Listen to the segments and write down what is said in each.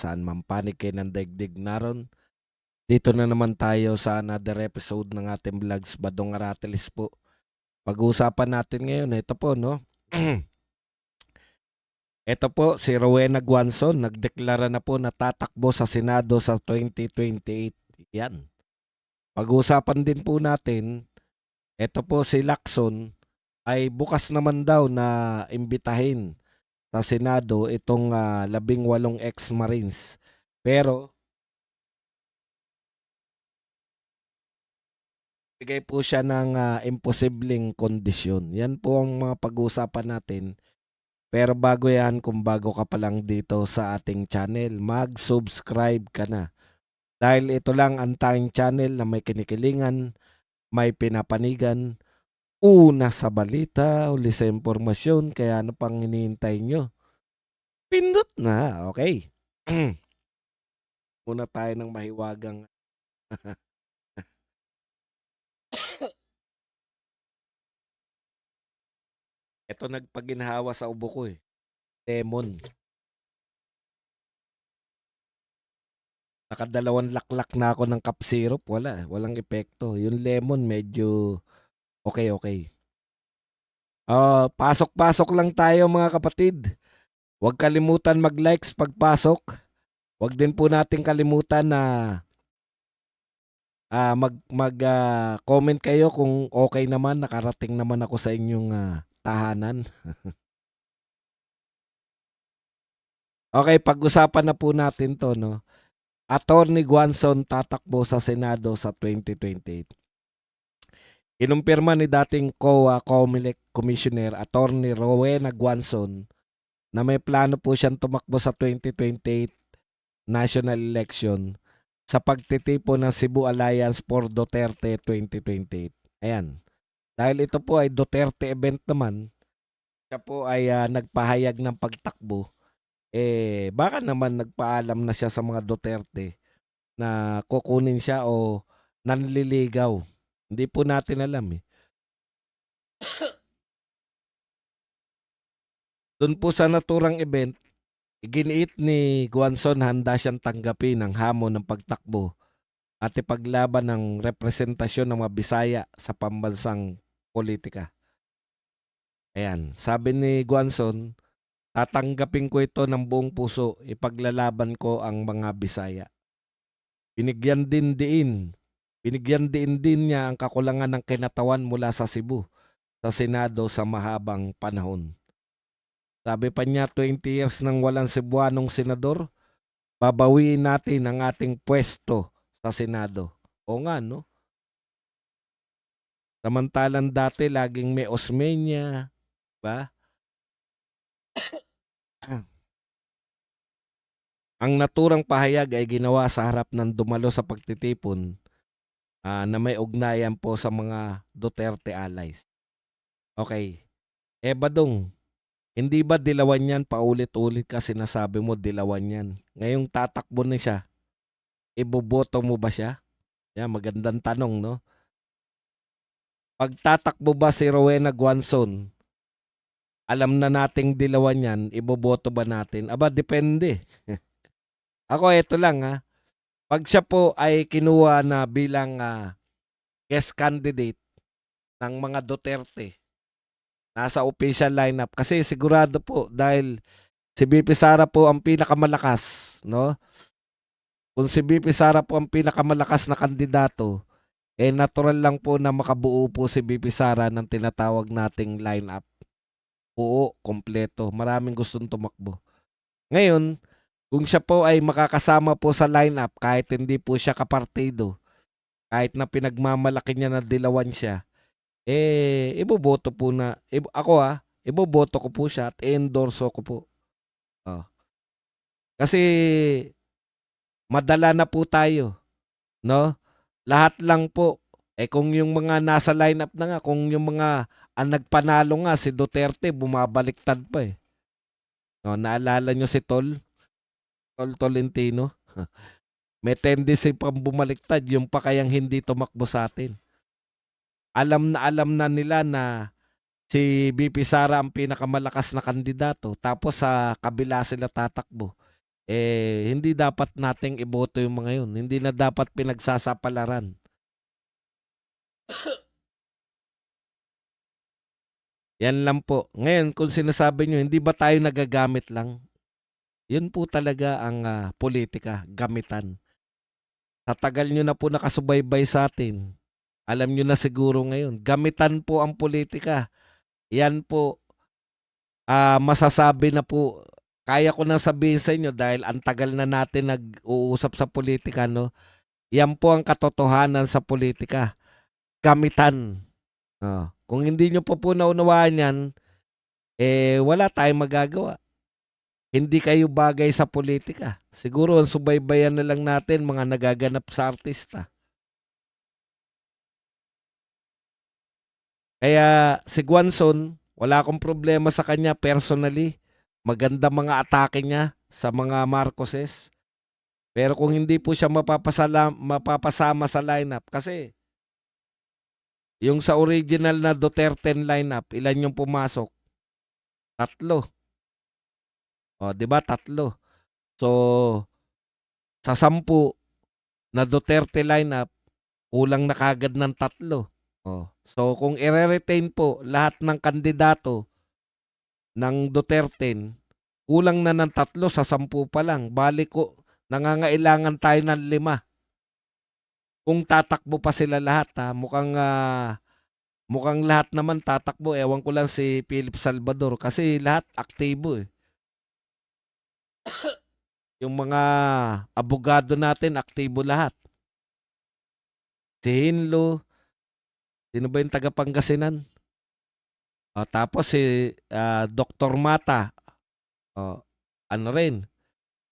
saan man panig kayo ng daigdig naron. Dito na naman tayo sa another episode ng ating vlogs, Badong Aratilis po. Pag-uusapan natin ngayon, ito po, no? Ito po, si Rowena Guanzon, nagdeklara na po na tatakbo sa Senado sa 2028. Yan. Pag-uusapan din po natin, ito po si Lacson ay bukas naman daw na imbitahin sa Senado itong 18 ex-Marines. Pero bigay po siya ng imposibleng kondisyon. Yan po ang mga pag-uusapan natin. Pero bago yan, kung bago ka pa lang dito sa ating channel, mag-subscribe ka na. Dahil ito lang ang tanging channel na may kinikilingan, may pinapanigan, una sa balita, uli sa impormasyon, kaya ano pang hinihintay nyo? Pindot na, okay. Muna tayo ng mahiwagang ito nagpaginhawa sa ubo ko eh. Lemon. Nakadalawang laklak na ako ng cup syrup. Wala. Walang epekto. Yung lemon medyo okay. Pasok-pasok lang tayo mga kapatid. Huwag kalimutan mag-likes pagpasok. Huwag din po natin kalimutan na comment kayo kung okay naman. Nakarating naman ako sa inyong tahanan. Okay, pag-usapan na po natin to, no? Attorney Guanzon tatakbo sa Senado sa 2028. Inumpirma ni dating COA Comelec Commissioner Attorney Rowena Guanzon na may plano po siyang tumakbo sa 2028 national election sa pagtitipo ng Cebu Alliance for Duterte 2028. Ayan. Dahil ito po ay Duterte event naman, siya po ay nagpahayag ng pagtakbo. Baka naman nagpaalam na siya sa mga Duterte na kukunin siya o nanliligaw. Hindi po natin alam eh. Doon po sa naturang event, iginiit ni Guanzon handa siyang tanggapin ang hamon ng pagtakbo at ipaglaban ng representasyon ng mga Bisaya sa pambansang politika. Ayan, sabi ni Guanzon, tatanggapin ko ito ng buong puso, ipaglalaban ko ang mga Bisaya. Binigyan din niya ang kakulangan ng kinatawan mula sa Cebu sa Senado sa mahabang panahon. Sabi pa niya, 20 years nang walang Cebuanong senador, babawiin natin ang ating pwesto sa Senado. O nga, no? Samantalang dati laging may Osmeña, ba? Ang naturang pahayag ay ginawa sa harap ng dumalo sa pagtitipon na may ugnayan po sa mga Duterte allies. Okay. Badong, hindi ba dilawan yan? Paulit-ulit ka sinasabi mo dilawan yan. Ngayong tatakbo na siya, iboboto mo ba siya? Yan, magandang tanong, no? Pag tatakbo ba si Rowena Guanzon, alam na nating dilawan yan, iboboto ba natin? Aba, depende. Ako, eto lang ha. Pag siya po ay kinuha na bilang guest candidate ng mga Duterte, nasa official lineup, kasi sigurado po dahil si BP Sara po ang pinakamalakas, no? Kung si BP Sara po ang pinakamalakas na kandidato, natural lang po na makabuo po si BP Sara ng tinatawag nating lineup. Oo, kompleto. Maraming gustong tumakbo. Ngayon, kung siya po ay makakasama po sa lineup kahit hindi po siya kapartido, kahit na pinagmamalaki niya na dilawan siya, iboboto po na, iboboto ko po siya at endorso ko po. Kasi madala na po tayo, no? Lahat lang po. Kung yung mga nasa lineup na nga, kung yung mga ang nagpanalo nga si Duterte, bumabaliktad pa eh. No, naalala nyo si Tol Tolentino? May tendency pang bumaliktad, yung pa kayang hindi tumakbo sa atin. Alam na nila na si BP Sara ang pinakamalakas na kandidato, tapos sa kabila sila tatakbo. hindi dapat nating iboto yung mga yun. Hindi na dapat pinagsasapalaran. Yan lang po. Ngayon, kung sinasabi nyo, hindi ba tayo nagagamit lang? Yun po talaga ang politika, gamitan. Sa tagal nyo na po nakasubaybay sa atin, alam nyo na siguro ngayon, gamitan po ang politika. Yan po, masasabi na po, kaya ko na sabihin sa inyo dahil ang tagal na natin nag-uusap sa politika, no? Yan po ang katotohanan sa politika. Gamitan. Kung hindi nyo po naunawaan yan, wala tayong magagawa. Hindi kayo bagay sa politika. Siguro ang subaybayan na lang natin mga nagaganap sa artista. Kaya si Guanzon, wala akong problema sa kanya personally. Maganda mga atake niya sa mga Marcoses. Pero kung hindi po siya mapapasama sa lineup, kasi yung sa original na Duterte lineup, ilan yung pumasok? 3. O, di ba? 3. So, sa 10 na Duterte lineup, kulang na kagad ng 3. O, so, kung i-retain po lahat ng kandidato ng Duterte, kulang na ng 3 sa 10 pa lang. Balik ko, nangangailangan tayo ng 5. Kung tatakbo pa sila lahat, ha, mukhang lahat naman tatakbo. Ewan ko lang si Philip Salvador kasi lahat aktibo eh. Yung mga abogado natin, aktibo lahat. Si Hinlo, sino ba yung taga Pangasinan? Tapos si Dr. Mata, ano rin,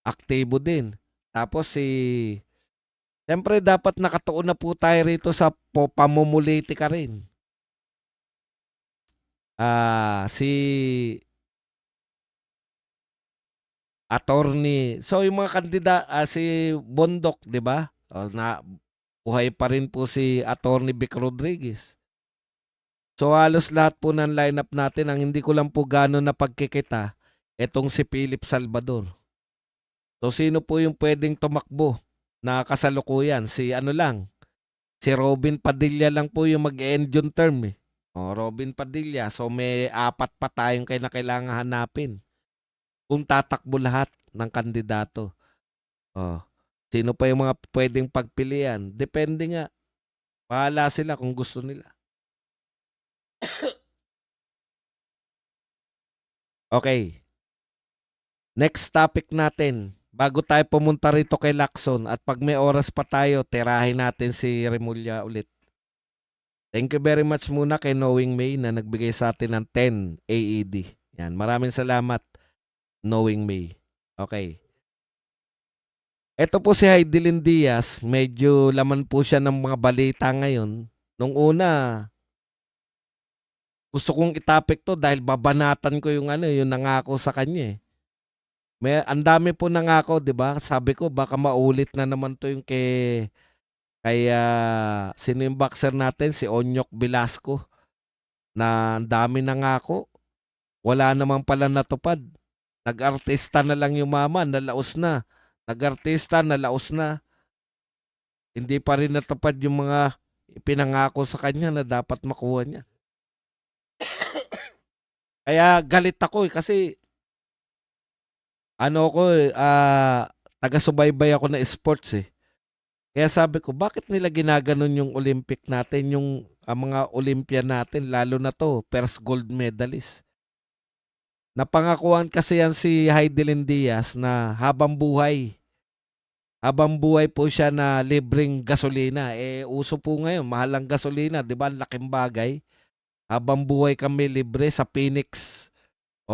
aktibo din. Tapos siyempre dapat nakatuon na po tayo rito sa pamumulitika rin. Si attorney. So yung mga si Bondok, 'di ba? Na buhay pa rin po si Attorney Vic Rodriguez. So halos lahat po ng lineup natin, ang hindi ko lang po gano'n napagkikita, etong si Philip Salvador. So sino po yung pwedeng tumakbo na kasalukuyan? Si Robin Padilla lang po yung mag-end yung term eh. Robin Padilla. So may 4 pa tayong kailangan hanapin. Kung tatakbo lahat ng kandidato. Sino pa yung mga pwedeng pagpilian? Depende nga. Bahala sila kung gusto nila. Okay. Next topic natin. Bago tayo pumunta rito kay Lacson at pag may oras pa tayo, tirahin natin si Remulla ulit. Thank you very much muna kay Knowing May na nagbigay sa atin ng 10 AED. Yan. Maraming salamat, Knowing May. Okay. Ito po si Heidelin Diaz, medyo laman po siya ng mga balita ngayon. Nung una, gusto kong itapik to dahil babanatan ko yung yung nangako sa kanya eh. Ang dami po nangako, 'di ba? Sabi ko baka maulit na naman to yung sino yung boxer natin, si Onyok Velasco, na ang dami nangako. Wala naman pala natupad. Nag-artista na lang yung mama, nalaos na. Nag-artista, nalaos na. Hindi pa rin natupad yung mga ipinangako sa kanya na dapat makuha niya. Kaya galit ako kasi taga-subaybay ako na sports eh. Kaya sabi ko, bakit nila ginaganon yung Olympic natin, yung mga Olympian natin, lalo na to, first gold medalist. Napangakuan kasi yan si Heidelin Diaz na habang buhay po siya na libreng gasolina. Uso po ngayon, mahal ang gasolina, di ba? Laking bagay. Habang buhay kami libre sa Phoenix.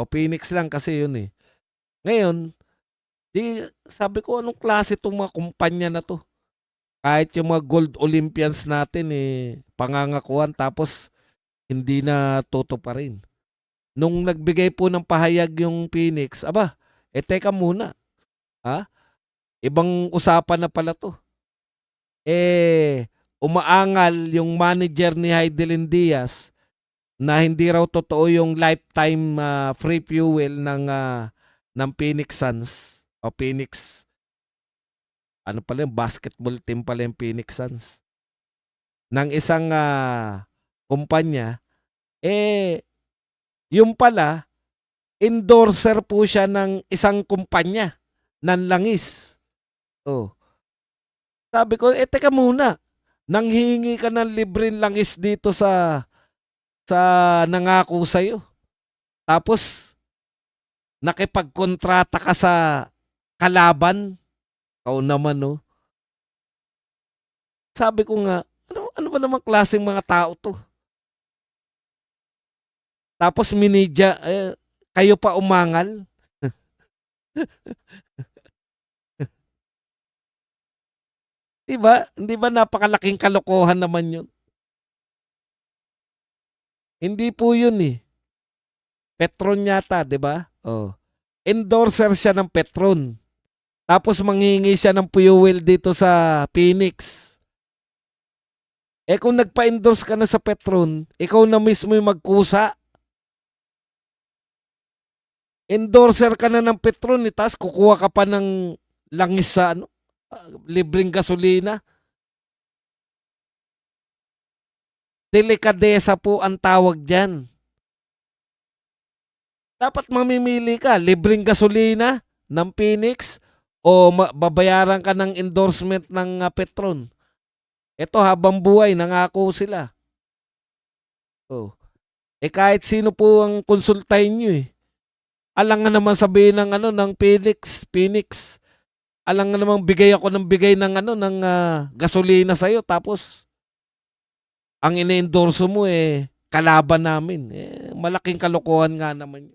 Phoenix lang kasi yun eh. Ngayon, sabi ko, anong klase itong mga kumpanya na to? Kahit yung mga gold Olympians natin pangangakuan tapos hindi na toto pa rin. Nung nagbigay po ng pahayag yung Phoenix, teka muna. Ibang usapan na pala to. Umaangal yung manager ni Heidelin Diaz na hindi raw totoo yung lifetime free fuel ng Phoenix Suns. O Phoenix, ano pala yung basketball team pala yung Phoenix Suns. Ng isang kumpanya, eh, yung pala, endorser po siya ng isang kumpanya ng langis. Oh. Sabi ko, teka muna. Nanghihingi ka ng libreng langis dito sa nangako sa'yo. Tapos, nakipagkontrata ka sa kalaban. Ikaw naman, no? Sabi ko nga, ano ba namang klaseng mga tao to? Tapos minidya, kayo pa umangal. Diba? Hindi ba napakalaking kalokohan naman yun? Hindi po yun eh. Petron yata, di ba? Oh. Endorser siya ng Petron. Tapos manghingi siya ng fuel dito sa Phoenix. Kung nagpa-endorse ka na sa Petron, ikaw na mismo yung magkusa. Endorser ka na ng Petron, tapos kukuha ka pa ng langis sa libreng gasolina. Delikadesa po ang tawag dyan. Dapat mamimili ka, libreng gasolina ng Phoenix o babayaran ka ng endorsement ng Petron. Ito habang buhay, nangako sila. Oh. Kahit sino po ang konsultahin nyo eh. Alang nga naman sabihin ng Phoenix. Alang nga naman bigay ako ng bigay ng gasolina sa iyo tapos ang ine-endorso mo kalaban namin. Malaking kalokohan nga naman.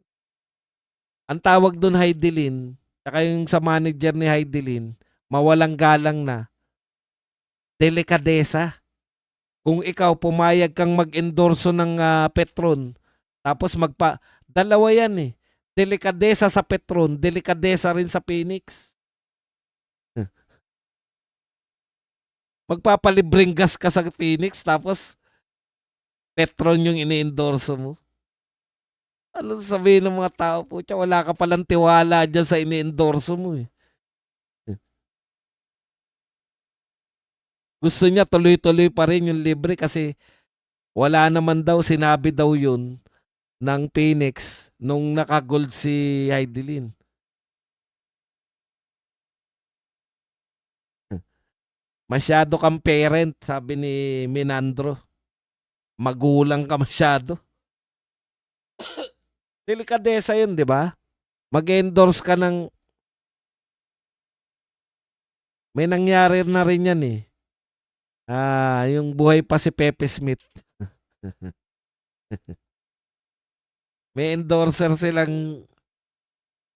Ang tawag doon Heidelin, saka yung sa manager ni Heidelin, mawalang galang na. Delikadesa. Kung ikaw pumayag kang mag-endorso ng Petron, tapos dalawa yan eh. Delikadesa sa Petron, delikadesa rin sa Phoenix. Magpapalibreng gas ka sa Phoenix, tapos Petron yung ini-endorso mo. Ano sabihin ng mga tao po? Wala ka palang tiwala dyan sa ini-endorso mo eh. Gusto niya tuloy-tuloy pa rin yung libre kasi wala naman daw, sinabi daw yun ng Phoenix nung nakagold si Heidelin. Masyado kang parent, sabi ni Minandro. Magulang ka masyado. Delikadesa yun, di ba? Mag-endorse ka ng... May nangyari na rin yan eh. Yung buhay pa si Pepe Smith. May endorser silang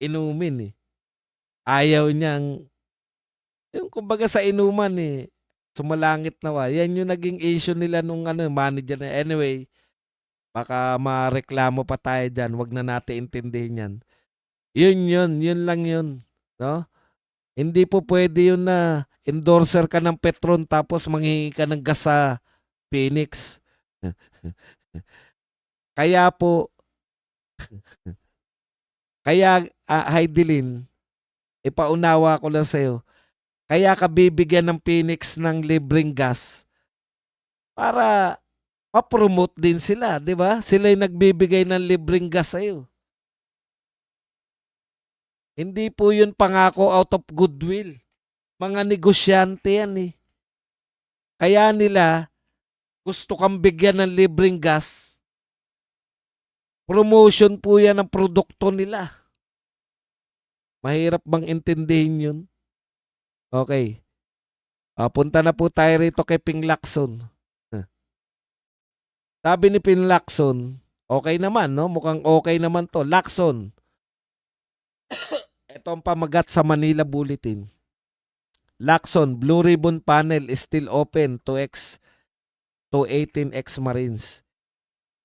inumin eh. Ayaw niyang... Yung kumbaga sa inuman eh. Sumalangit na wa. Yan yung naging issue nila nung manager na. Anyway, baka mareklamo pa tayo dyan. Wag na natin intindihin yan. Yun lang yun. No? Hindi po pwede yun na endorser ka ng Petron tapos manghingi ka ng gas sa Phoenix. Kaya po, Heidelin, ipaunawa ko lang sa'yo, kaya ka bibigyan ng Phoenix ng libreng gas para ma-promote din sila, di ba? Sila yung nagbibigay ng libreng gas sa'yo. Hindi po yun pangako out of goodwill. Mga negosyante yan eh. Kaya nila, gusto kang bigyan ng libreng gas. Promotion po yan ng produkto nila. Mahirap bang intindihin yun? Okay. Punta na po tayo rito kay Ping Lacson. Sabi ni Ping Lacson, okay naman, no? Mukhang okay naman to. Lacson. Ito ang pamagat sa Manila Bulletin. Lacson, Blue Ribbon Panel is still open to 18 ex-Marines.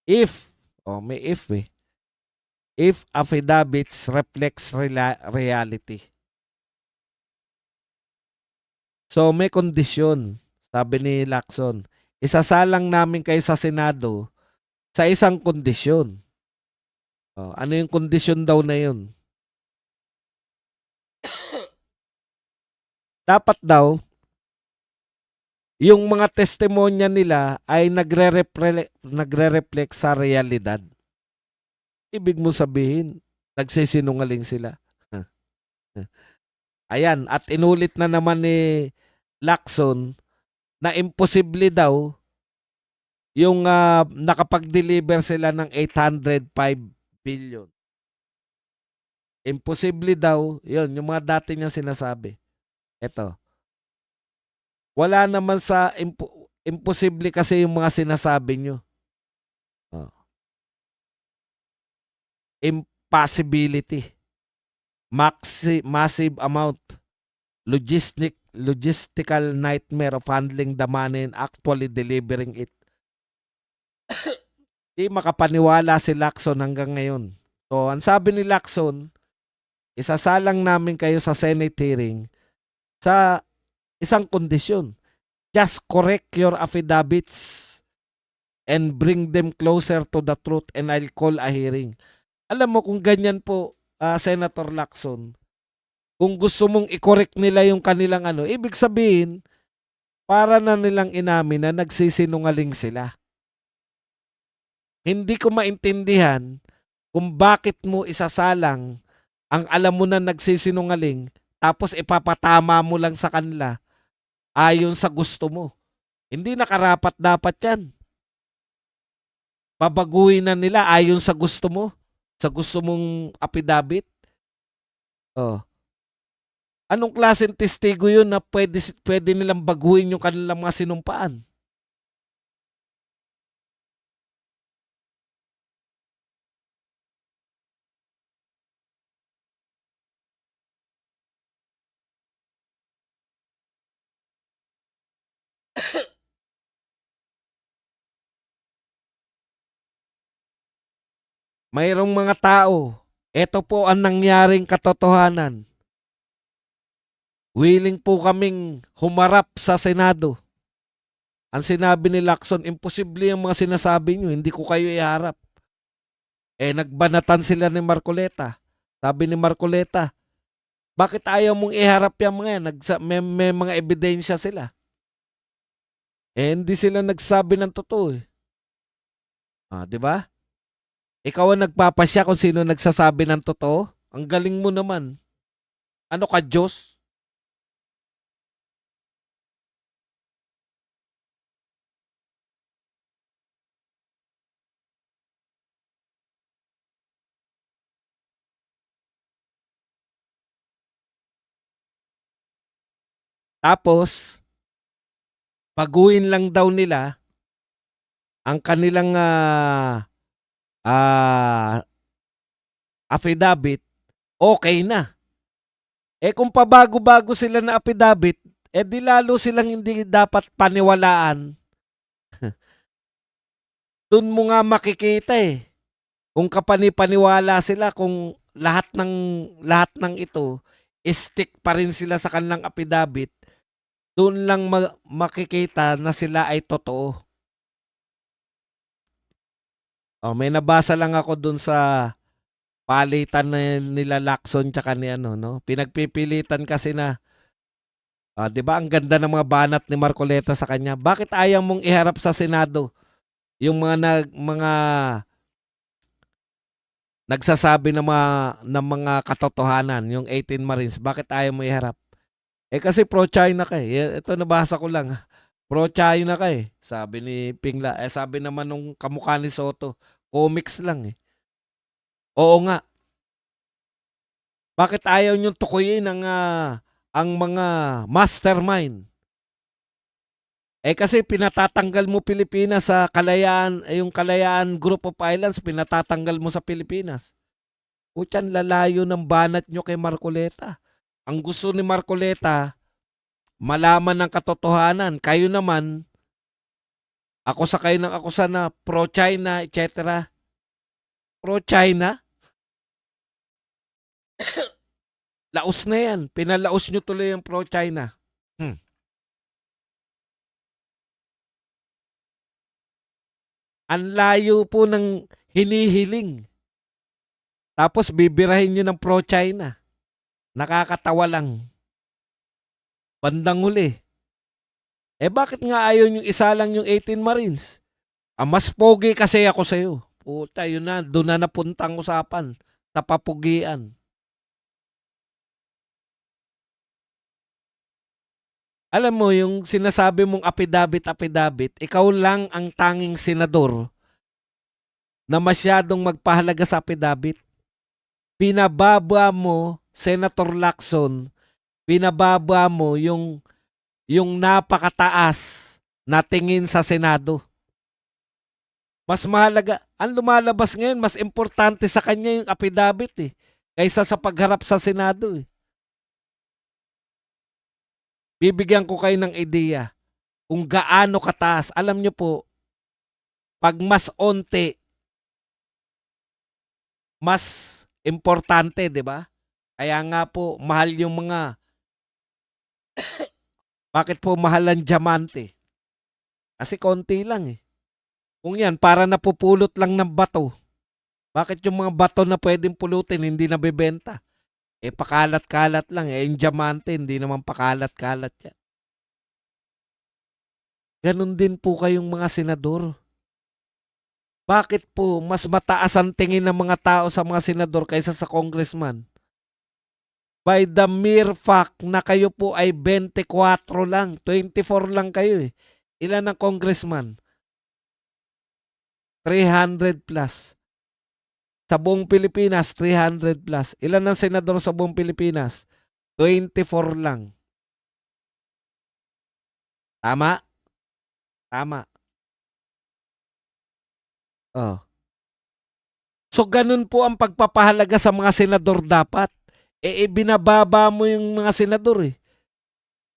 If, may if eh. If affidavits reflects reality. So may kondisyon, sabi ni Lacson. Isasalang namin kayo sa Senado sa isang kondisyon. Ano yung kondisyon daw na yun? Dapat daw, yung mga testimonya nila ay nagre-reflect sa realidad. Ibig mo sabihin, nagsisinungaling sila. Ayan, at inulit na naman ni Lacson na imposible daw yung nakapag-deliver sila ng 805 billion. Imposible daw, yun, yung mga dati niya sinasabi. Eto, wala naman sa imposible kasi yung mga sinasabi nyo. Oh. Impossibility. Massive amount. Logistical nightmare of handling the money and actually delivering it. Di makapaniwala si Lacson hanggang ngayon. So, ang sabi ni Lacson, isasalang namin kayo sa Senate hearing sa isang kondisyon. Just correct your affidavits and bring them closer to the truth and I'll call a hearing. Alam mo kung ganyan po, Senator Lacson, kung gusto mong i-correct nila yung kanilang ibig sabihin, para na nilang inamin na nagsisinungaling sila. Hindi ko maintindihan kung bakit mo isasalang ang alam mo na nagsisinungaling tapos ipapatama mo lang sa kanila ayon sa gusto mo. Hindi nakarapat dapat yan. Babaguhin na nila ayon sa gusto mo. Sa gusto mong affidavit. Oh. Anong klaseng testigo yun na pwede nilang baguhin yung kanilang mga sinumpaan? Mayroong mga tao, ito po ang nangyaring katotohanan. Willing po kaming humarap sa Senado. Ang sinabi ni Lacson, imposible ang mga sinasabi nyo, hindi ko kayo iharap. Nagbanatan sila ni Marcoleta. Sabi ni Marcoleta, bakit ayaw mong iharap yung mga yan? May mga ebidensya sila. Hindi sila nagsabi ng totoo. Di ba? Ikaw ang nagpapasya kung sino nagsasabi ng totoo. Ang galing mo naman. Ano ka, Diyos? Tapos, baguhin lang daw nila ang kanilang affidavit, okay na. Kung pabago-bago sila na affidavit, di lalo silang hindi dapat paniwalaan. Doon mo nga makikita kung kapani-paniwala sila, kung lahat ng ito stick pa rin sila sa kanilang affidavit, doon lang makikita na sila ay totoo. May nabasa lang ako doon sa palitan na nila Lacson tsaka ni no? Pinagpipilitan kasi na 'di ba ang ganda ng mga banat ni Marcoleta sa kanya. Bakit ayaw mong iharap sa Senado yung mga nagsasabi ng mga katotohanan, yung 18 Marines? Bakit ayaw mo iharap? Kasi pro-China ka Ito nabasa ko lang. Pro-China ka sabi ni Pingla. Sabi naman nung kamukha ni Soto, comics lang Oo nga. Bakit ayaw niyong tukuyin ang mga mastermind? Kasi pinatatanggal mo Pilipinas sa Kalayaan, yung Kalayaan Group of Islands, pinatatanggal mo sa Pilipinas. Putyan, lalayo ng banat nyo kay Marcoleta. Ang gusto ni Marcoleta, malaman ng katotohanan. Kayo naman, akusa kayo ng akusa na pro-China, etc. Pro-China? Laos na yan. Pinalaos nyo tuloy yung pro-China. Ang layo po ng hinihiling. Tapos bibirahin nyo ng pro-China. Nakakatawa lang. Bandang huli. Bakit nga ayaw yung isa lang yung 18 Marines? Mas pogi kasi ako sa'yo. Puta, yun na. Doon na napuntang usapan. Sa papugian. Alam mo, yung sinasabi mong apidabit, ikaw lang ang tanging senador na masyadong magpahalaga sa apidabit. Pinababa mo, Senator Lacson, pinababa mo yung napakataas na tingin sa Senado. Mas mahalaga, ang lumalabas ngayon, mas importante sa kanya yung apidabit kaysa sa pagharap sa Senado Bibigyan ko kayo ng ideya kung gaano kataas. Alam nyo po, pag mas onte, mas importante, di ba? Kaya nga po, mahal yung mga, bakit po mahal ang diamante? Kasi konti lang Kung yan, para napupulot lang ng bato. Bakit yung mga bato na pwedeng pulutin, hindi nabebenta? Pakalat-kalat lang. Yung diamante, hindi naman pakalat-kalat yan. Ganon din po kayong mga senador. Bakit po mas mataas ang tingin ng mga tao sa mga senador kaysa sa congressman? By the mere fact na kayo po ay 24 lang, 24 lang kayo Ilan ang congressman? 300 plus. Sa buong Pilipinas, 300 plus. Ilan ang senador sa buong Pilipinas? 24 lang. Tama? Tama. Oh. So ganun po ang pagpapahalaga sa mga senador dapat. Binababa mo yung mga senador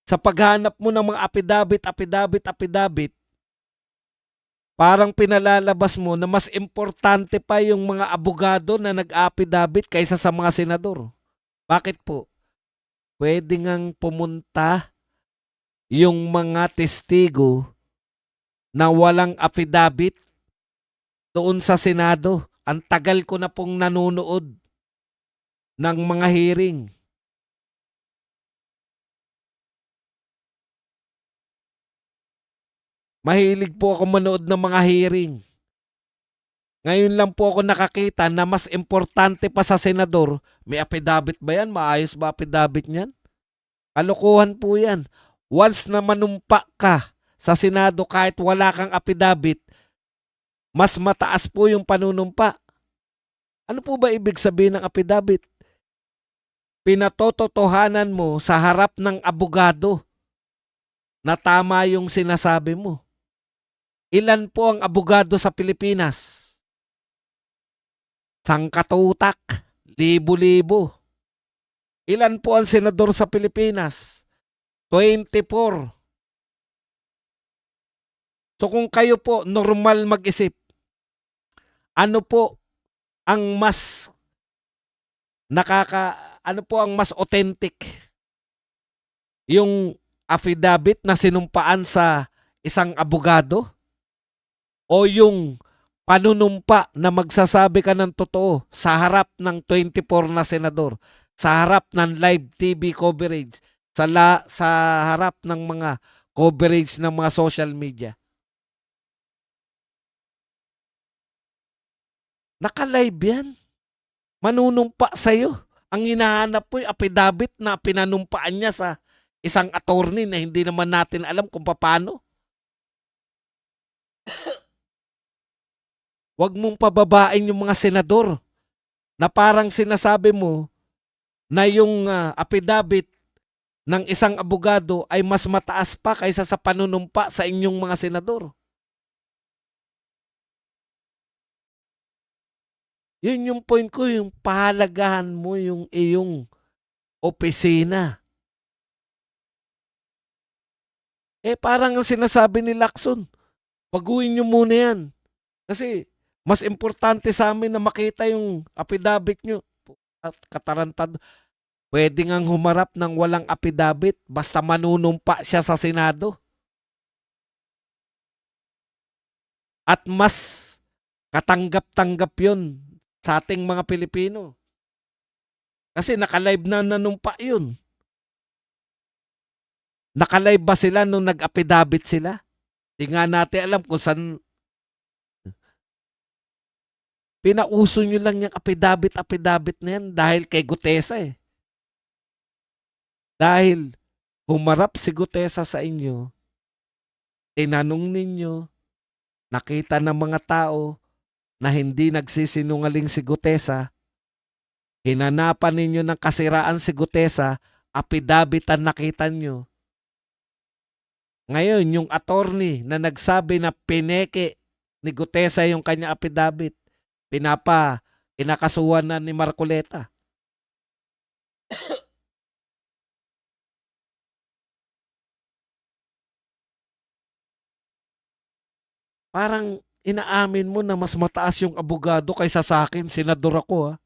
Sa paghanap mo ng mga apidabit, parang pinalalabas mo na mas importante pa yung mga abogado na nag-apidabit kaysa sa mga senador. Bakit po? Pwede ngang pumunta yung mga testigo na walang affidavit doon sa Senado. Ang tagal ko na pong nanonood ng mga hearing. Mahilig po ako manood ng mga hearing. Ngayon lang po ako nakakita na mas importante pa sa senador. May affidavit ba yan? Maayos ba affidavit niyan? Kalokohan po yan. Once na manumpa ka sa Senado kahit wala kang affidavit, mas mataas po yung panunumpa. Ano po ba ibig sabihin ng affidavit? Pinatototohanan mo sa harap ng abogado na tama yung sinasabi mo. Ilan po ang abogado sa Pilipinas? Sangkatutak, libo-libo. Ilan po ang senador sa Pilipinas? 24. So kung kayo po normal mag-isip, ano po ang mas ano po ang mas authentic? Yung affidavit na sinumpaan sa isang abogado? O yung panunumpa na magsasabi ka ng totoo sa harap ng 24 na senador, sa harap ng live TV coverage, sa harap ng mga coverage ng mga social media? Naka-live yan. Manunumpa sa'yo. Ang hinahanap po yung affidavit na pinanumpaan niya sa isang attorney na hindi naman natin alam kung paano. Huwag mong pababain yung mga senador na parang sinasabi mo na yung affidavit ng isang abogado ay mas mataas pa kaysa sa panunumpa sa inyong mga senador. Yun yung point ko, yung pahalagahan mo yung iyong opisina. Parang ang sinasabi ni Lacson, baguhin nyo muna yan. Kasi mas importante sa amin na makita yung affidavit nyo. At katarantado. Pwede ngang humarap ng walang affidavit basta manunumpa siya sa Senado. At mas katanggap-tanggap yun sa ating mga Pilipino. Kasi naka-live na nanumpa yun. Naka-live ba sila nung nag-affidavit sila? Di nga natin alam kung saan. Pinauso nyo lang yung affidavit na yan dahil kay Gutesa eh. Dahil humarap si Gutesa sa inyo, tinanong ninyo, nakita ng mga tao na hindi nagsisinungaling si Gutesa, hinanapan ninyo ng kasiraan si Gutesa, affidavit ang nakita nyo. Ngayon, yung attorney na nagsabi na pineke ni Gutesa yung kanya affidavit, kinakasuhan na ni Marcoleta. Parang inaamin mo na mas mataas yung abogado kaysa sa akin, senador ako ha.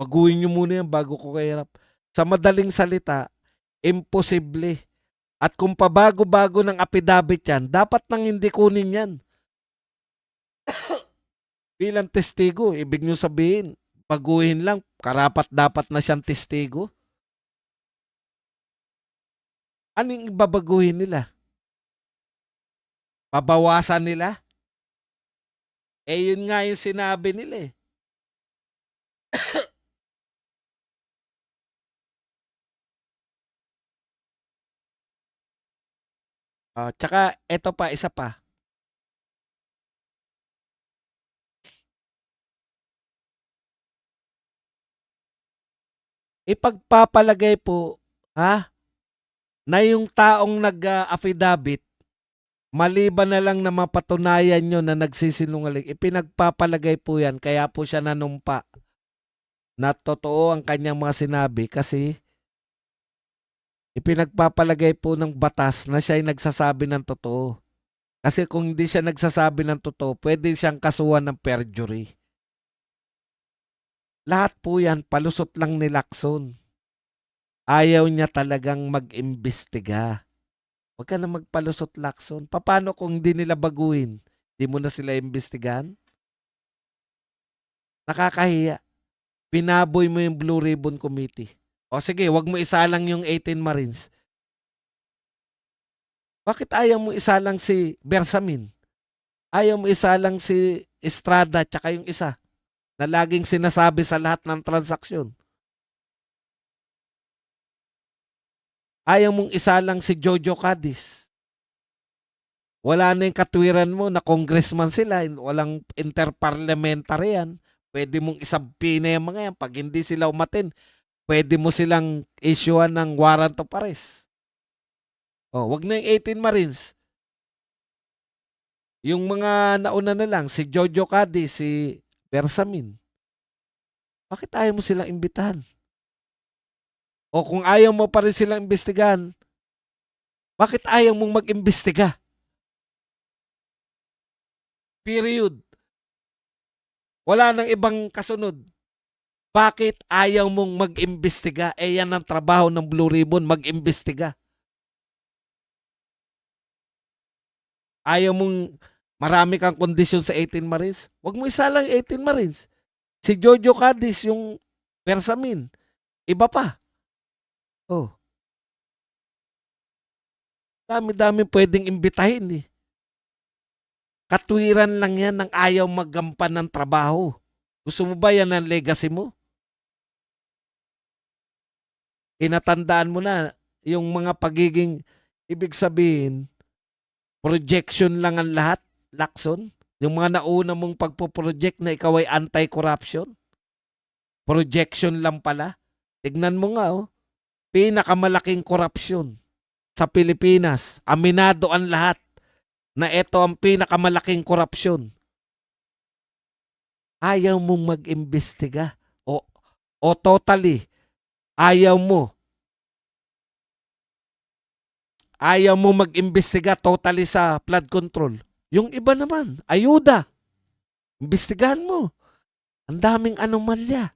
Baguhin nyo muna yan bago ko kahirap. Sa madaling salita, imposible. At kung pabago-bago ng affidavit yan, dapat nang hindi kunin yan. Bilang testigo, ibig nyo sabihin, baguhin lang, karapat-dapat na siyang testigo. Anong babaguhin nila? Babawasan nila? Eh yun nga yung sinabi nila eh. Tsaka eto pa, isa pa. Ipagpapalagay po, na yung taong nag-affidavit, maliban na lang na mapatunayan nyo na nagsisinungaling, ipinagpapalagay po yan, kaya po siya nanumpa na totoo ang kanyang mga sinabi kasi ipinagpapalagay po ng batas na siya ay nagsasabi ng totoo. Kasi kung hindi siya nagsasabi ng totoo, pwede siyang kasuhan ng perjury. Lahat po yan, palusot lang ni Lacson. Ayaw niya talagang mag-imbestiga. Huwag ka na magpalusot, Lacson. Paano kung hindi nila baguhin? Di mo na sila imbestigahan? Nakakahiya. Pinaboy mo yung Blue Ribbon Committee. O sige, wag mo isalang yung 18 Marines. Bakit ayaw mo isalang si Bersamin? Ayaw mo isalang si Estrada tsaka yung isa na laging sinasabi sa lahat ng transaksyon? Ayaw mong isalang si Jojo Cadiz. Wala na yung katwiran mo na congressman sila, walang interparliamentary yan. Pwede mong isabpi na yung mga yan. Pag hindi sila umatin, pwede mo silang issuean ng warrant of arrest. Wag na yung 18 Marines. Yung mga nauna na lang, si Jojo Cadiz, si Bersamin. Bakit ayaw mo silang imbitahan? O kung ayaw mo pa rin silang imbestigahan, bakit ayaw mong mag-imbestiga? Period. Wala nang ibang kasunod. Bakit ayaw mong mag-imbestiga? Yan ang trabaho ng Blue Ribbon, mag-imbestiga. Ayaw mong marami kang kondisyon sa 18 Marines? Huwag mo isalang 18 Marines. Si Jojo Cadiz, yung Bersamin, iba pa. Dami-dami pwedeng imbitahin eh. Katwiran lang yan ng ayaw maggampan ng trabaho. Gusto mo ba yan ang legacy mo? Inatandaan mo na yung mga pagiging, ibig sabihin, projection lang ang lahat, Lacson. Yung mga nauna mong pagpo-project na ikaw ay anti-corruption. Projection lang pala. Tignan mo nga pinakamalaking korupsyon sa Pilipinas. Aminado ang lahat na ito ang pinakamalaking korupsyon. Ayaw mong mag-imbestiga o totally ayaw mo mag-imbestiga totally sa flood control. Yung iba naman, ayuda. Imbestigahan mo. Ang daming anomalya.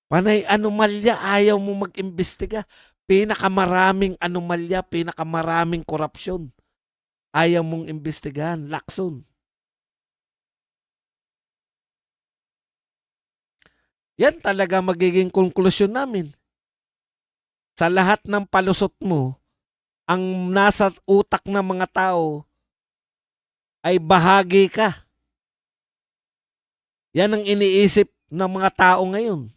Panay anomalya, ayaw mo mag-imbestiga. Pinakamaraming anomalya, pinakamaraming korupsyon. Ayaw mong imbestigahan. Lacson. Yan talaga magiging konklusyon namin. Sa lahat ng palusot mo, ang nasa utak ng mga tao ay bahagi ka. Yan ang iniisip ng mga tao ngayon.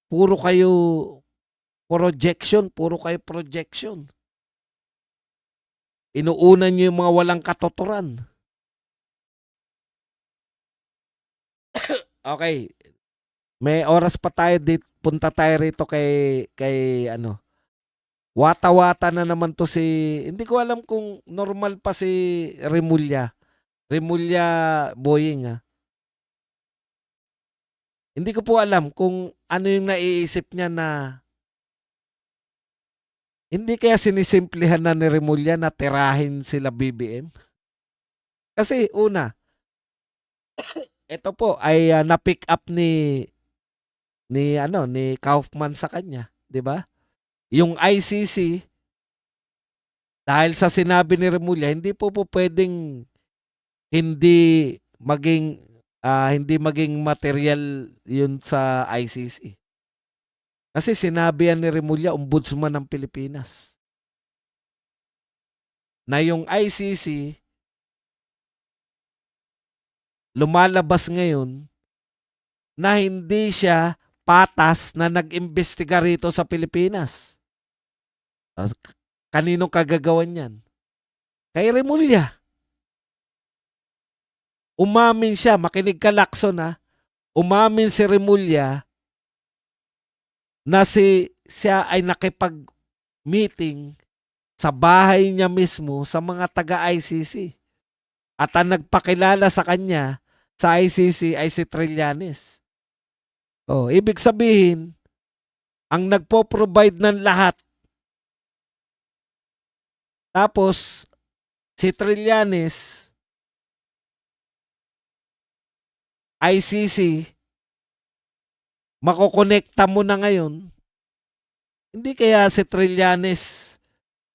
Puro kayo projection. Inuunan nyo yung mga walang katotoran. Okay. May oras pa tayo dito. Punta tayo rito kay ano. Wata-wata na naman to si, hindi ko alam kung normal pa si Remulla. Remulla Boying ha. Hindi ko po alam kung ano yung naiisip niya na hindi kaya sinisimplihan na ni Remulla na tirahin sila BBM. Kasi una, ito po ay na-pick up ni Kaufman sa kanya, 'di ba? Yung ICC dahil sa sinabi ni Remulla, hindi po pwedeng hindi maging material yun sa ICC. Kasi sinabi yan ni Remulla, ombudsman ng Pilipinas, na yung ICC lumalabas ngayon na hindi siya patas na nag-imbestiga rito sa Pilipinas. Kaninong kagagawan yan? Kay Remulla. Umamin siya, makinig ka Lacson ha. Umamin si Remulla na siya ay nakipag-meeting sa bahay niya mismo sa mga taga-ICC. At ang nagpakilala sa kanya sa ICC ay si Trillanes. Oh, ibig sabihin, ang nagpo-provide ng lahat. Tapos, si Trillanes, ICC, makokonekta mo na ngayon. Hindi kaya si Trillanes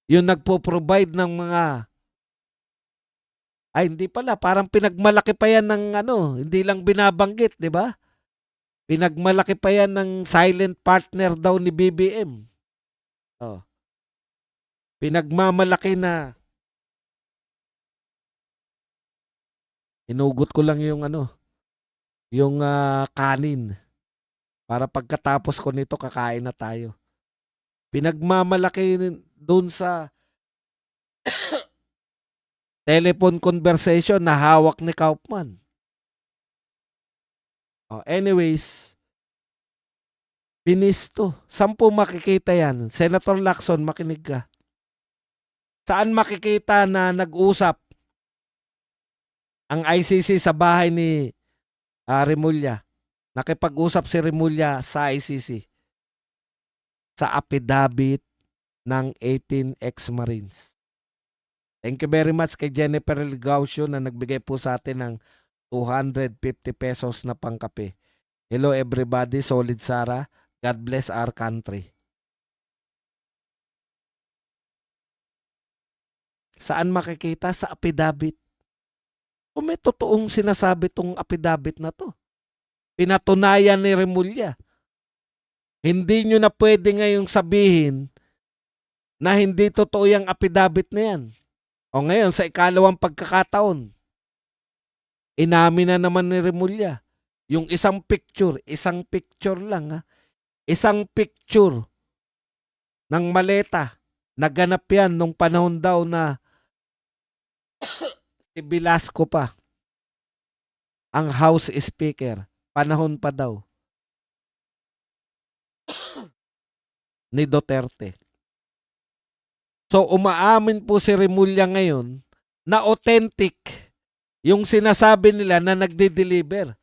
yung nagpo-provide ng mga hindi pala, parang pinagmalaki pa yan ng hindi lang binabanggit, 'di ba? Pinagmalaki pa yan ng silent partner daw ni BBM. Oh. Pinagmamalaki na inugot ko lang yung yung kanin para pagkatapos ko nito kakain na tayo. Pinagmamalaki doon sa telephone conversation na hawak ni Kaufman. Anyways, pinisto. Saan po makikita yan? Senator Lacson, makinig ka. Saan makikita na nag-usap ang ICC sa bahay ni Remulla? Nakipag-usap si Remulla sa ICC. Sa affidavit ng 18 ex-Marines. Thank you very much kay Jennifer Ligausio na nagbigay po sa atin ng 250 pesos na pangkape. Hello everybody, Solid Sara. God bless our country. Saan makikita? Sa affidavit. Kung may totoong sinasabi tong affidavit na to. Pinatunayan ni Remulla. Hindi nyo na pwede ngayong sabihin na hindi totoo yung affidavit na yan. O ngayon, sa ikalawang pagkakataon, inamin na naman ni Remulla yung isang picture lang ha. Isang picture ng maleta. Naganap yan nung panahon daw na si Velasco pa ang House Speaker. Panahon pa daw ni Duterte. So umaamin po si Remulla ngayon na authentic yung sinasabi nila na nagde-deliver.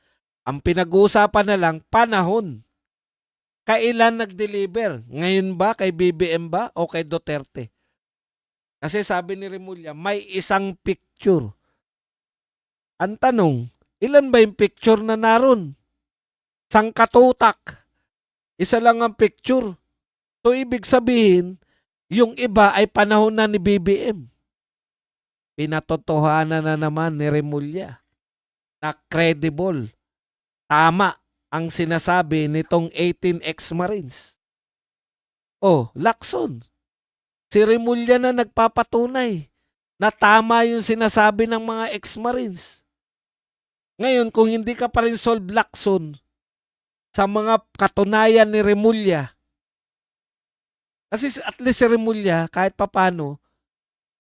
Ang pinag-uusapan na lang, panahon. Kailan nag-deliver? Ngayon ba? Kay BBM ba? O kay Duterte? Kasi sabi ni Remulla, may isang picture. Ang tanong, ilan ba yung picture na naroon? Sangkatutak. Isa lang ang picture. So ibig sabihin, yung iba ay panahon na ni BBM. pinatotohanan na naman ni Remulla na credible, tama ang sinasabi nitong 18 ex-Marines. Oh, Lacson, si Remulla na nagpapatunay na tama yung sinasabi ng mga ex-Marines. Ngayon, kung hindi ka pa rin solve, Lacson, sa mga katunayan ni Remulla, kasi at least si Remulla, kahit papano,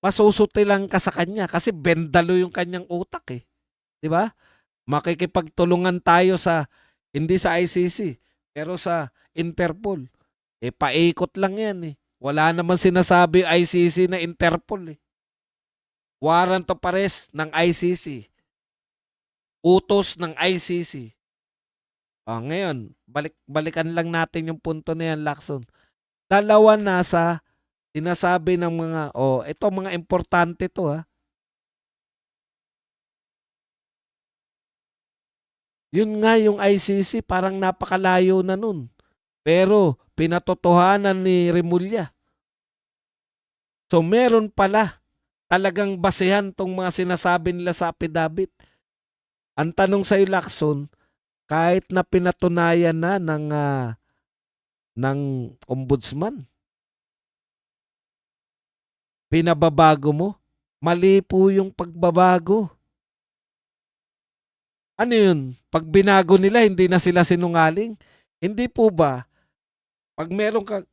masusuti lang ka sa kanya kasi bendalo yung kanyang utak eh. 'Di ba? Makikipagtulungan tayo sa hindi sa ICC, pero sa Interpol. Eh paikot lang 'yan eh. Wala naman sinasabi ICC na Interpol eh. Warrant of arrest ng ICC. Utos ng ICC. Ngayon, balikan lang natin yung punto na yan, Lacson. Dalawa na sa sinasabi ng mga, ito mga importante to ha. Yun nga yung ICC, parang napakalayo na nun. Pero pinatotohanan ni Remulla. So meron pala talagang basehan tong mga sinasabi nila sa affidavit. Ang tanong sa Lacson, kahit na pinatunayan na ng ombudsman, pinababago mo, mali po yung pagbabago. Ano yun? Pag binago nila, hindi na sila sinungaling? Hindi po ba? Pag meron ka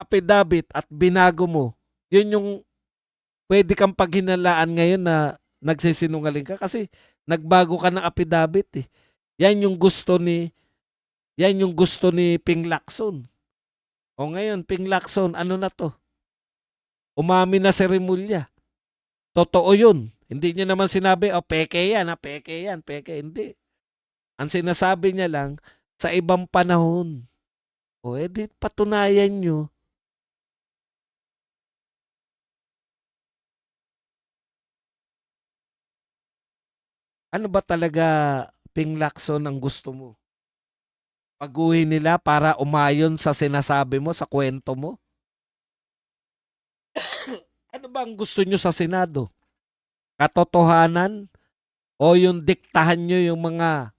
affidavit at binago mo, yun yung pwede kang paghinalaan ngayon na nagsisinungaling ka kasi nagbago ka ng affidavit eh. Yan yung gusto ni Ping Lacson. O ngayon, Ping Lacson, ano na to? Umami na si Remulla. Totoo yun. Hindi niya naman sinabi, peke yan, peke. Hindi. Ang sinasabi niya lang, sa ibang panahon. Di patunayan nyo. Ano ba talaga, Ping Lacson, ang gusto mo? Baguhin nila para umayon sa sinasabi mo, sa kwento mo? Ano ba ang gusto nyo sa Senado? Katotohanan? O yung diktahan nyo yung mga...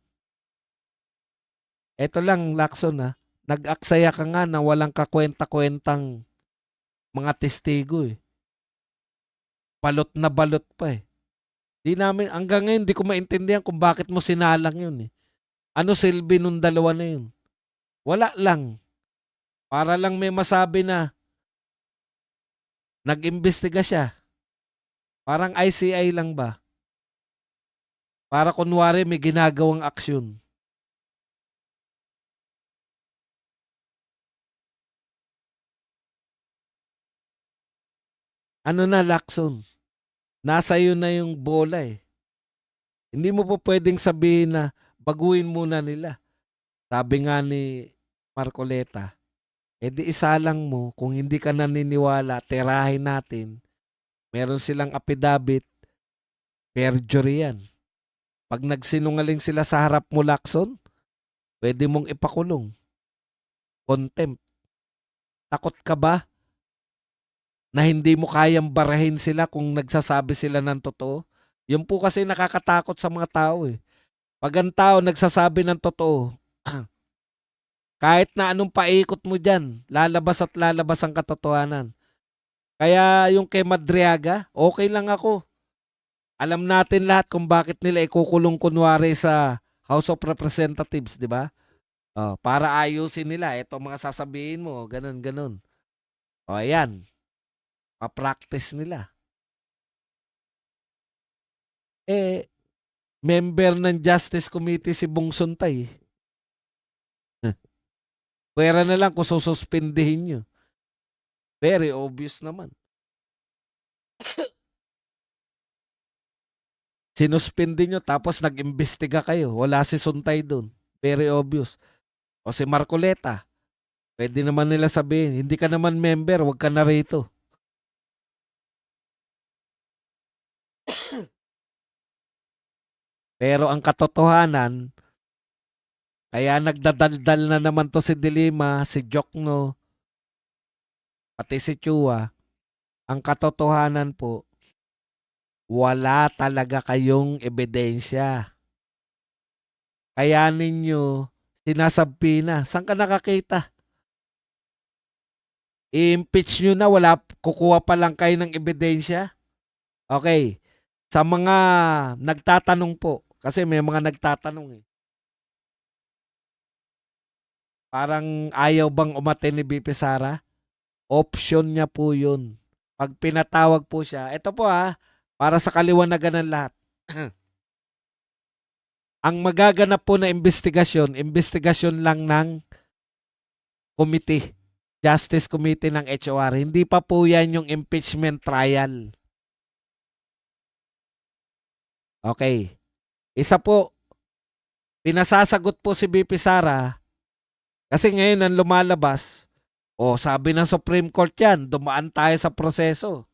Eto lang, Lacson ha. Nag-aksaya ka nga na walang kakwenta-kwentang mga testigo eh. Balot na balot pa eh. Di namin, hanggang ngayon, di ko maintindihan kung bakit mo sinalang yun eh. Ano silbi nung dalawa na yun? Wala lang. Para lang may masabi na nag-imbestiga siya. Parang ICI lang ba? Para kunwari may ginagawang aksyon. Ano na, Lacson? Nasa iyo na yung bola eh. Hindi mo po pwedeng sabihin na baguhin muna nila. Sabi nga ni Marcoleta, di isalang mo kung hindi ka naniniwala, tirahin natin. Meron silang affidavit, perjury yan. Pag nagsinungaling sila sa harap mo, Lacson, pwede mong ipakulong. Contempt. Takot ka ba na hindi mo kayang barahin sila kung nagsasabi sila ng totoo? Yun po kasi nakakatakot sa mga tao eh. Pag ang tao nagsasabi ng totoo, kahit na anong paikot mo dyan, lalabas at lalabas ang katotohanan. Kaya yung kay Madriaga, okay lang ako. Alam natin lahat kung bakit nila ikukulong kunwari sa House of Representatives, di ba? Para ayusin nila. Ito mga sasabihin mo, ganun. Ayan. Pa-practice nila. Member ng Justice Committee si Bong Suntay. Pwera na lang kung sususpindihin nyo. Very obvious naman. Sinuspindi nyo tapos nag-imbestiga kayo. Wala si Suntay doon. Very obvious. O si Marcoleta. Pwede naman nila sabihin, hindi ka naman member, wag ka na rito. Pero ang katotohanan, kaya nagdadaldal na naman to si Dilima, si Jokno, pati si Chua. Ang katotohanan po, Wala talaga kayong ebidensya. Kaya ninyo sinasabi na. Saan ka nakakita? I-impeach nyo na, wala, kukuha pa lang kayo ng ebidensya. Okay. Sa mga nagtatanong po, kasi may mga nagtatanong eh. Parang ayaw bang umaten ni BP Sara? Option niya po yun. Pag pinatawag po siya, ito po para sa kaliwanagan ng lahat. Ang magaganap po na investigasyon lang ng committee, Justice Committee ng HOR. Hindi pa po yan yung impeachment trial. Okay. Isa po, pinasasagot po si BP Sara kasi ngayon ang lumalabas, sabi ng Supreme Court yan, dumaan tayo sa proseso.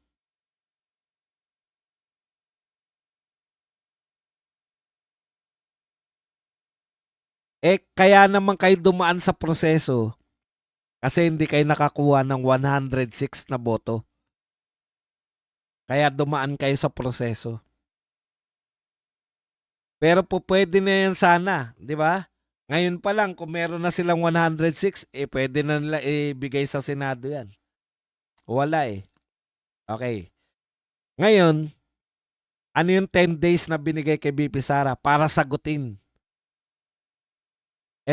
Kaya naman kayo dumaan sa proseso kasi hindi kayo nakakuha ng 106 na boto. Kaya dumaan kayo sa proseso. Pero po pwede na yan sana, di ba? Ngayon pa lang, kung meron na silang 106, pwede na nila ibigay sa Senado yan. Wala eh. Okay. Ngayon, ano yung 10 days na binigay kay BP Sara para sagutin?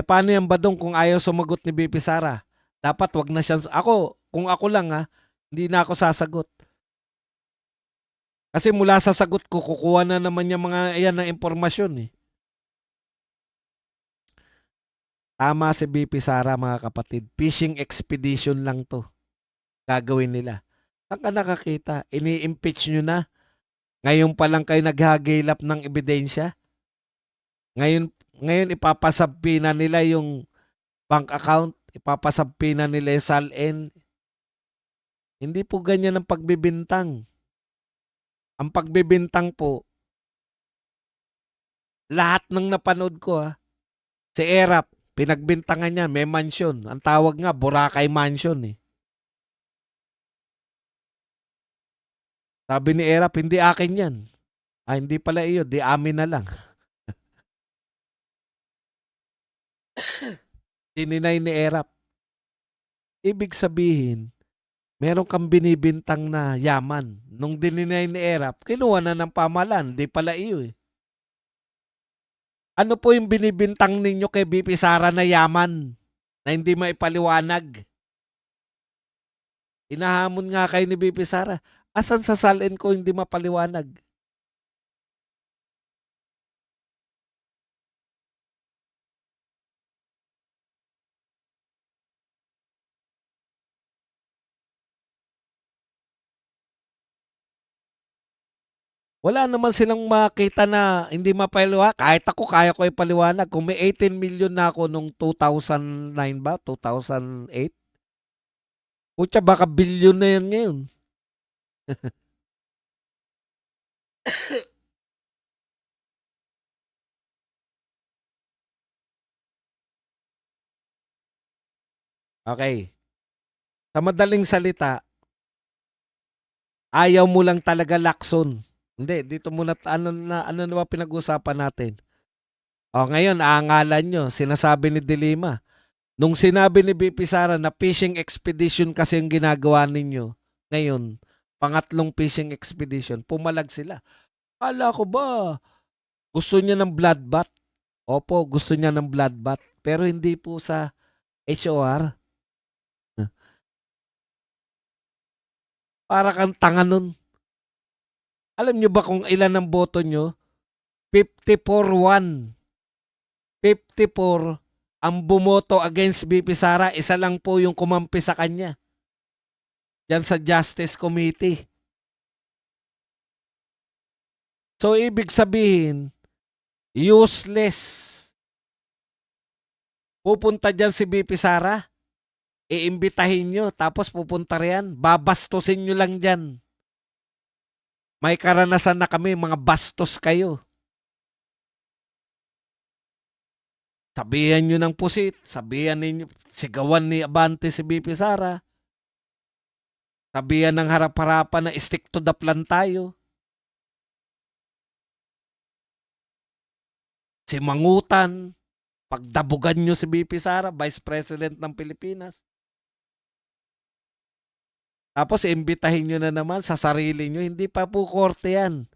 Paano yan ba dong kung ayaw sumagot ni BP Sara? Dapat wag na siya. Kung ako lang hindi na ako sasagot. Kasi mula sa sagot ko, kukuha na naman yung mga yan ng impormasyon eh. Tama si BP Sara mga kapatid. Fishing expedition lang to. Gagawin nila. Saan ka nakakita? Ini-impeach nyo na. Ngayon pa lang kayo naghagilap ng ebidensya. Ngayon ipapasabpi na nila yung bank account. Ipapasabpi na nila yung SALN. Hindi po ganyan ang pagbibintang. Ang pagbibintang po, lahat ng napanood ko si Erap, pinagbintangan niya, may mansion. Ang tawag nga, Boracay Mansion eh. Sabi ni Erap, hindi akin yan. Hindi pala iyo, di amin na lang. Dininay ni Erap. Ibig sabihin, meron kang binibintang na yaman. Nung dininay ni Erap, kinuha na ng pamahalaan, di pala iyo eh. Ano po yung binibintang ninyo kay BP Sara na yaman na hindi maipaliwanag? Inahamon nga kayo ni BP Sara. Asan sa SALN ko hindi mapaliwanag? Wala naman silang makita na hindi mapaliwanag. Kahit ako, kaya ko ipaliwanag. Kung may 18 million na ako nung 2009 ba? 2008? Putya, baka billion na yan ngayon. Okay. Sa madaling salita, ayaw mo lang talaga lakson. Hindi, dito muna, ano na ba pinag-usapan natin? Ngayon, aangalan nyo, sinasabi ni Dilima. Nung sinabi ni BP Sara na fishing expedition kasi yung ginagawa ninyo, ngayon, pangatlong fishing expedition, pumalag sila. Kala ko ba, gusto niya ng bloodbath? Opo, gusto niya ng bloodbath. Pero hindi po sa HOR. Para kang tanga nun. Alam nyo ba kung ilan ang boto nyo? 54-1. 54 ang bumoto against BP Sara. Isa lang po yung kumampi sa kanya. Diyan sa Justice Committee. So, ibig sabihin, useless. Pupunta dyan si BP Sara. Iimbitahin nyo. Tapos pupunta riyan. Babastusin nyo lang dyan. May karanasan na kami, mga bastos kayo. Sabihan nyo ng pusit, sabihan ninyo, sigawan ni Abante si BP Sara. Sabihan ng harap-harapan na stick to the plan tayo. simangutan, pagdabugan nyo si VP Sara, Vice President ng Pilipinas. Tapos imbitahin nyo na naman sa sarili nyo, hindi pa po korte yan.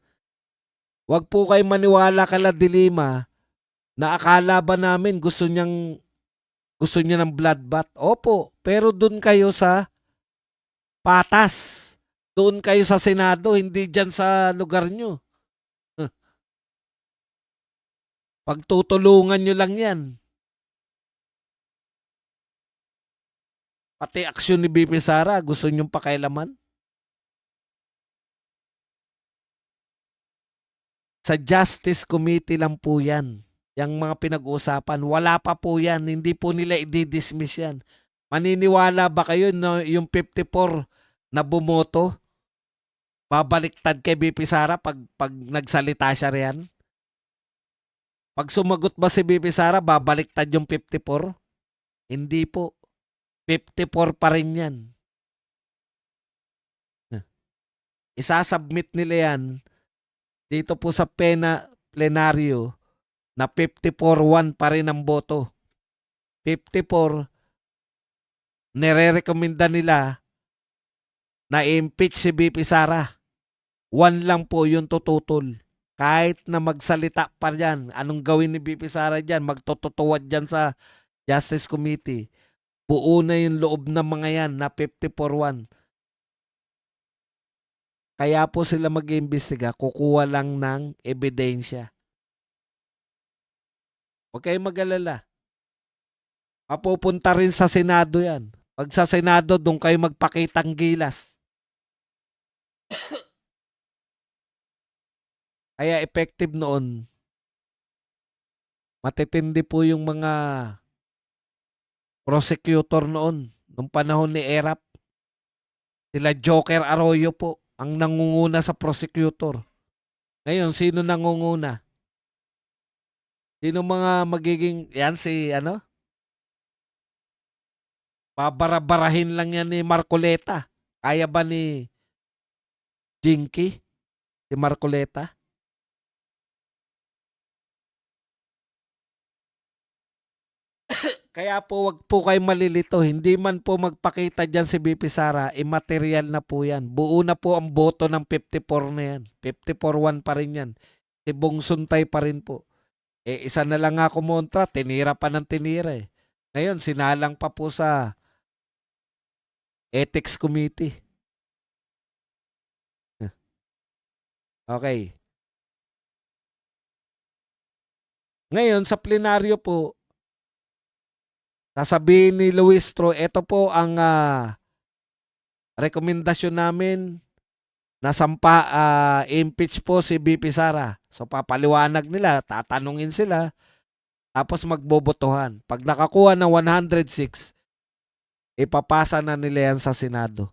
Huwag po kayo maniwala kala Dilima na akala ba namin gusto niya ng bloodbath. Opo, pero doon kayo sa patas. Doon kayo sa Senado, hindi dyan sa lugar nyo. Pagtutulungan nyo lang yan. Pati aksyon ni BP Sara, gusto nyong pakailaman? Sa Justice Committee lang po yan. Yang mga pinag-uusapan, wala pa po yan. Hindi po nila i-dismiss yan. Maniniwala ba kayo na yung 54 na bumoto, babaliktad kay BP Sara pag nagsalita siya riyan? Pag sumagot ba si BP Sara, babaliktad yung 54? Hindi po. 54 pa rin yan. Isasubmit nila yan dito po sa plenaryo na 54-1 pa rin ang boto. 54, nire-recommenda nila na impeach si BP Sara. 1 lang po yung tututol. Kahit na magsalita pa yan, anong gawin ni BP Sara dyan, magtututuwad dyan sa Justice Committee. Buo na yung loob ng mga yan na 54-1. Kaya po sila mag-iimbestiga, kukuha lang ng ebidensya. Huwag kayong mag-alala. Mapupunta rin sa Senado yan. Pag sa Senado, doon kayo magpakitang gilas. Kaya effective noon, matitindi po yung mga prosecutor noon, nung panahon ni Erap. Sila Joker Arroyo po ang nangunguna sa prosecutor. Ngayon, sino nangunguna? Sino mga magiging, yan si ano? Babara-barahin lang yan ni Marcoleta. Kaya ba ni Jinky? Si Marcoleta? Kaya po wag po kayo malilito. Hindi man po magpakita dyan si BP Sara, immaterial na po yan. Buo na po ang boto ng 54 na yan. 54-1 pa rin yan. Si Bong Suntay pa rin po. Isa na lang nga kumontra, tinira pa ng tinira eh. Ngayon, sinalang pa po sa Ethics Committee. Okay. Ngayon, sa plenaryo po, sasabihin ni Luis Tro, ito po ang rekomendasyon namin na impeach po si BP Sara. So papaliwanag nila, tatanungin sila, tapos magbobotohan. Pag nakakuha ng 106, ipapasa na nila yan sa Senado.